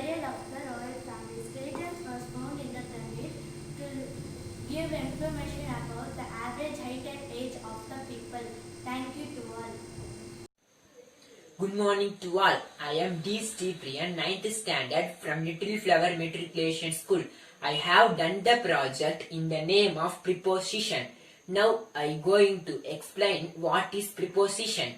burial of the royal family. Skeletons was found in the pyramid to give information about the average height and age of the people. Thank you to all. Good morning to all. I am D. Steprian, 9th standard from Little Flower Matriculation School. I have done the project in the name of preposition. Now I am going to explain what is preposition.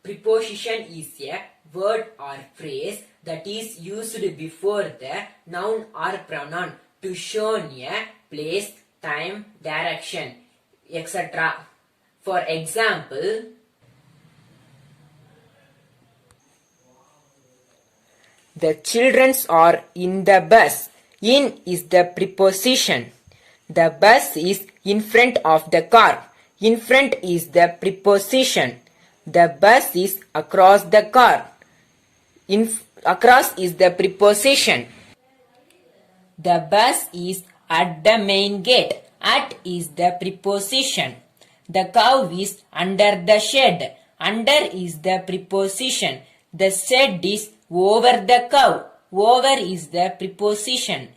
Preposition is a word or phrase that is used before the noun or pronoun to show a place, time, direction, etc. For example, the children are in the bus. In is the preposition. The bus is in front of the car. In front is the preposition. The bus is across the car. Across is the preposition. The bus is at the main gate. At is the preposition. The cow is under the shed. Under is the preposition. The shed is over the cow. Over is the preposition.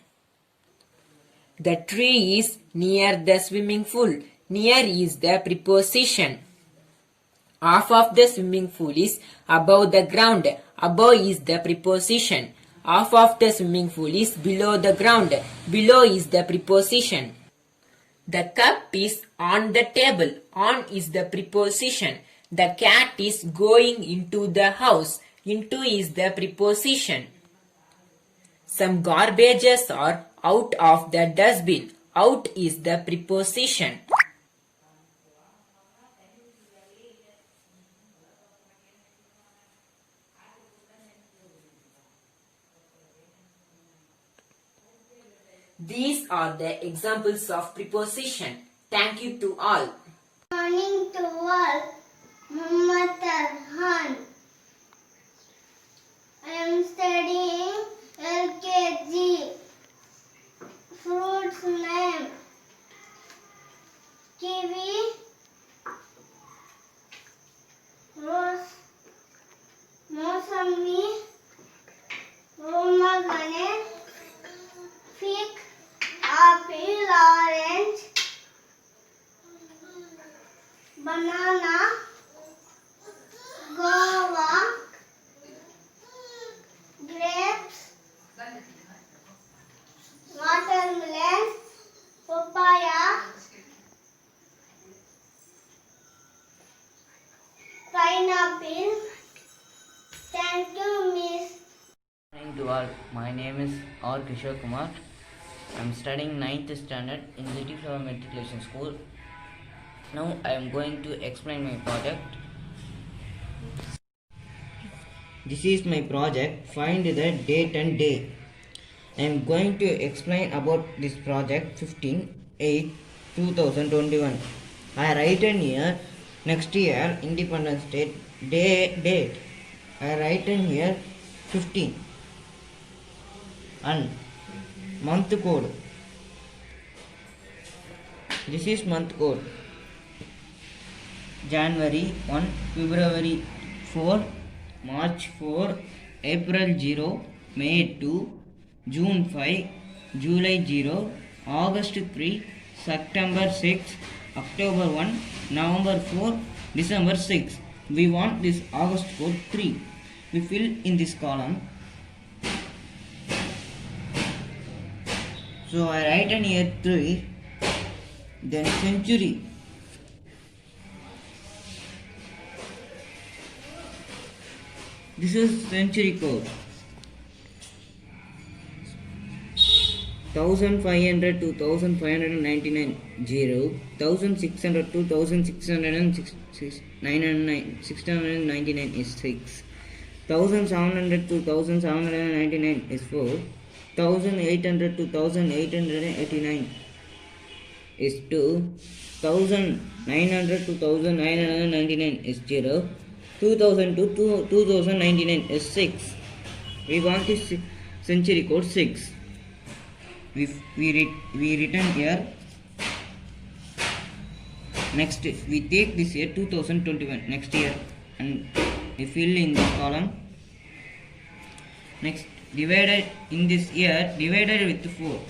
The tree is near the swimming pool. Near is the preposition. Half of the swimming pool is above the ground. Above is the preposition. Half of the swimming pool is below the ground. Below is the preposition. The cup is on the table. On is the preposition. The cat is going into the house. Into is the preposition. Some garbages are out of the dustbin. Out is the preposition. These are the examples of preposition. Thank you to all. Good morning to all. Muhammad Tarhan. I am studying LKG. Fruits name kiwi, rose, mosami, pomegranate, fig, apple, orange, banana, guava, grapes, watermelon, papaya, pineapple. Thank you, Miss. Good morning to all. My name is R. Kishore Kumar. I am studying 9th standard in Little Flower Matriculation School. Now I am going to explain my project. This is my project. Find the date and day. I am going to explain about this project 15/8/2021. I write in here next year Independence Day date. I write in here 15 and month code. This is month code. January 1, February 4, March 4, April 0, May 2, June 5, July 0, August 3, September 6, October 1, November 4, December 6. We want this August code 3. We fill in this column. So I write in here 3, then century. This is century code. 1500 to 1599 0, 1600 to 699 is 6, 1700 to 1799 is 4, 1800 to 1889 is 2, 1900 to 1999 is 0, 2000 to 2099 is 6. We want this century code 6. We written here. Next we take this year 2021 next year and we fill in this column Next, divided in this year, divided with 4.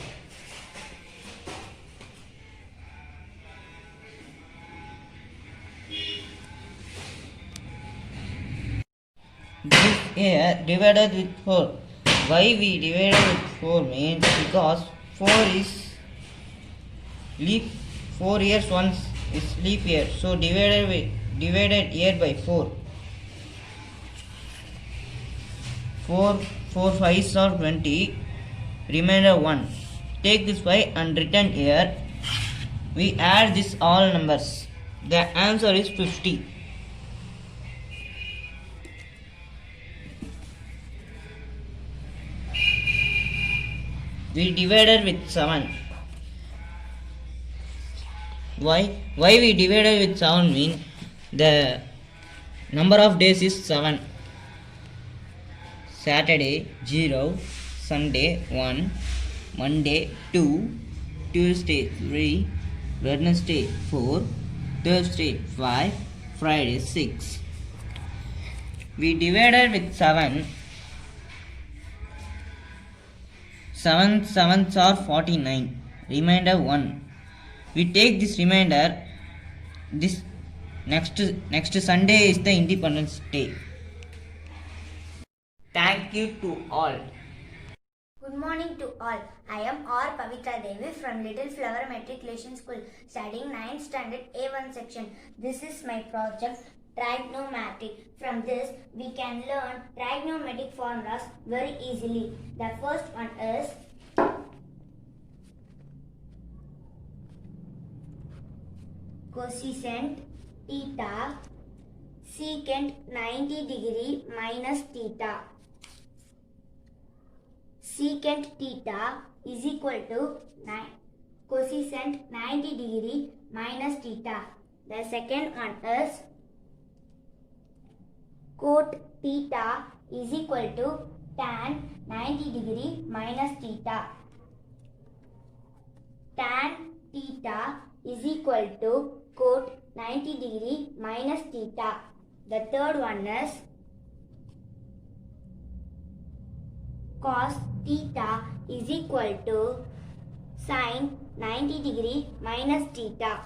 This year divided with 4. Why we divided with 4 means because 4 is leap 4 years once is leap year. So divided year by 4. 4 5s are 20. Remainder 1. Take this 5 and return here. We add this all numbers. The answer is 50. We divided with 7. Why we divided with 7 mean the number of days is 7. Saturday 0, Sunday 1, Monday 2, Tuesday 3, Wednesday 4, Thursday 5, Friday 6. We divided with 7. 7 sevens are 49. Remainder 1. We take this remainder. This next Sunday is the Independence Day. Thank you to all. Good morning to all. I am R. Pavitra Devi from Little Flower Matriculation School, studying 9th standard A1 section. This is my project, trigonometry. From this, we can learn trigonometric formulas very easily. The first one is cosecant theta secant 90 degree minus theta. Secant theta is equal to cosecant 90 degree minus theta. The second one is cot theta is equal to tan 90 degree minus theta. Tan theta is equal to cot 90 degree minus theta. The third one is cos theta is equal to sin 90 degree minus theta.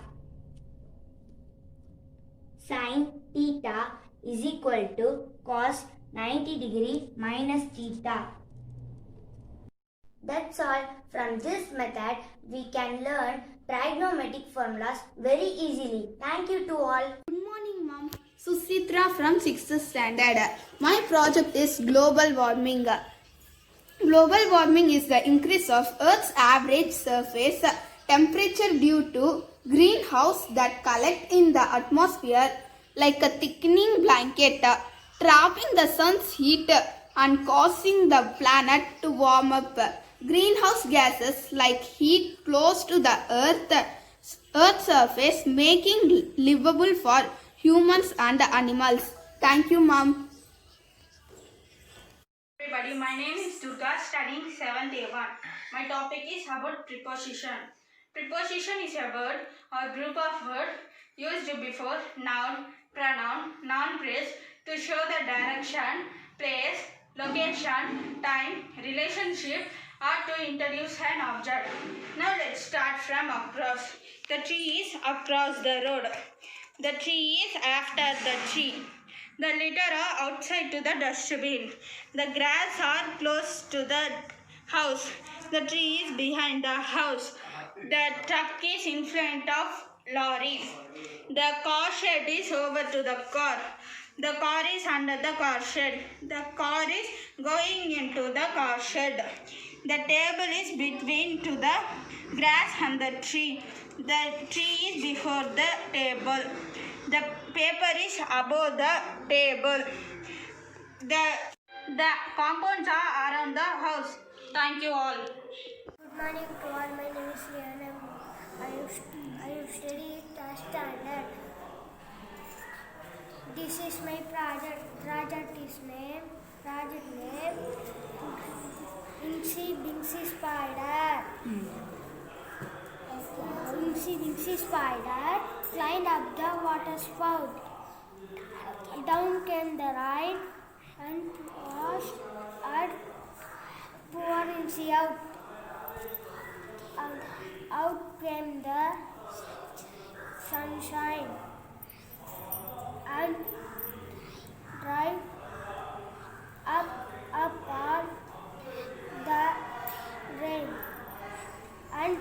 Sin theta is equal to cos 90 degree minus theta. That's all. From this method, we can learn trigonometric formulas very easily. Thank you to all. Good morning, Mom. Susitra from 6th standard. My project is global warming. Global warming is the increase of Earth's average surface temperature due to greenhouse that collect in the atmosphere like a thickening blanket, trapping the sun's heat and causing the planet to warm up. Greenhouse gases like heat close to the Earth's surface, making livable for humans and animals. Thank you, Mom. Everybody, my name is Durga, studying 7th A1. My topic is about preposition. Preposition is a word or group of words used before noun, pronoun, noun phrase to show the direction, place, location, time, relationship, or to introduce an object. Now let's start from across. The tree is across the road. The tree is after the tree. The litter are outside to the dustbin. The grass are close to the house. The tree is behind the house. The truck is in front of lorry. The car shed is over to the car. The car is under the car shed. The car is going into the car shed. The table is between to the grass and the tree. The tree is before the table. The paper is above the table. The compounds are around the house. Thank you all. Good morning to all. My name is Liana. I have studied 3rd standard. This is my project. Project name Incy Bincy Spider. Incy Bincy Spider climbed up the water spout. Down came the ride and washed her see out. Out came the sunshine and dried up all the rain. And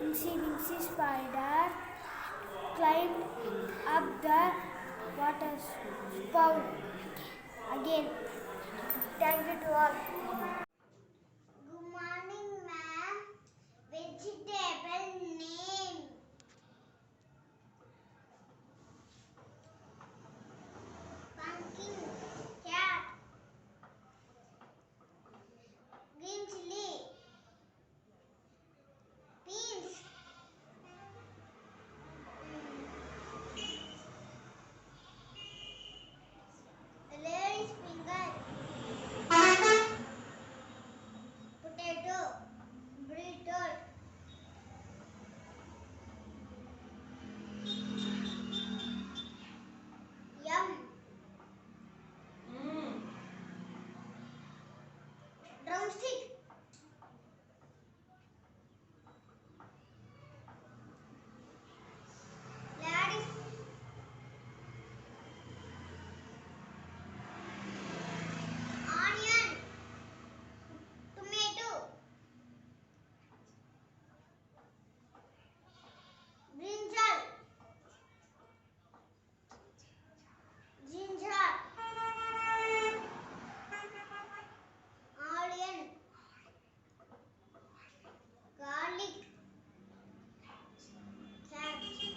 Incy spider climbed up the water spout again. Thank you to all. Good morning, ma'am. Vegetable name. Pumpkin, carrot, green chili, beans, lady's finger, potato, beetroot, yum, drumstick, lady's onion, tomato, brinjal, ginger, onion, garlic, carrot.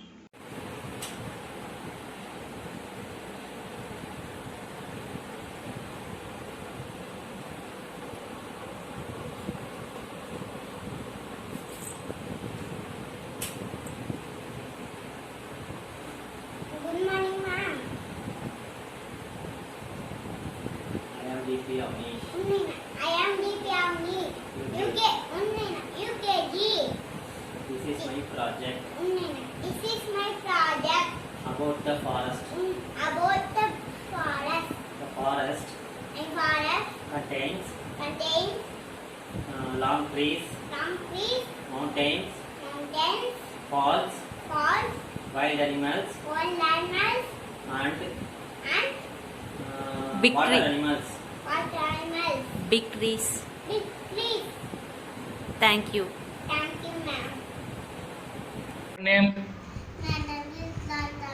Good morning, ma'am. I am DP Amish. I am Nitya UKG. This is my project This is my project about the forest. about the forest. The forest And forest contains contains long trees, some trees, mountains, mountains, falls, falls, wild animals, wild animals, and and Big water tree. animals. water animals. Big trees. Big trees. Thank you. Thank you, ma'am. Name? My name is Lata.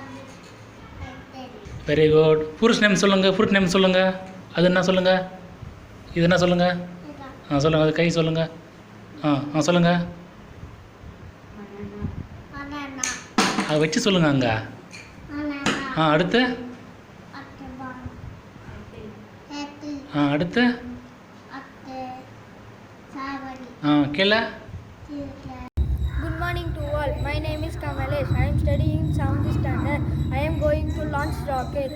Very good fruits name சொல்லுங்கள் fruit name சொல்லுங்கள் அது என்ன சொல்லுங்கள் இது என்ன சொல்லுங்கள் சொல்லுங்கள் அது கை சொல்லுங்கள் சொல்லுங்கள் Banana. அதை வச்சு சொல்லுங்கள் அங்கே Banana. அடுத்து Apple. Apple. அடுத்து Apple. Strawberry. கீழே Good morning to all. My name is Kamalesh. I am studying 7th standard. I am going to launch rocket.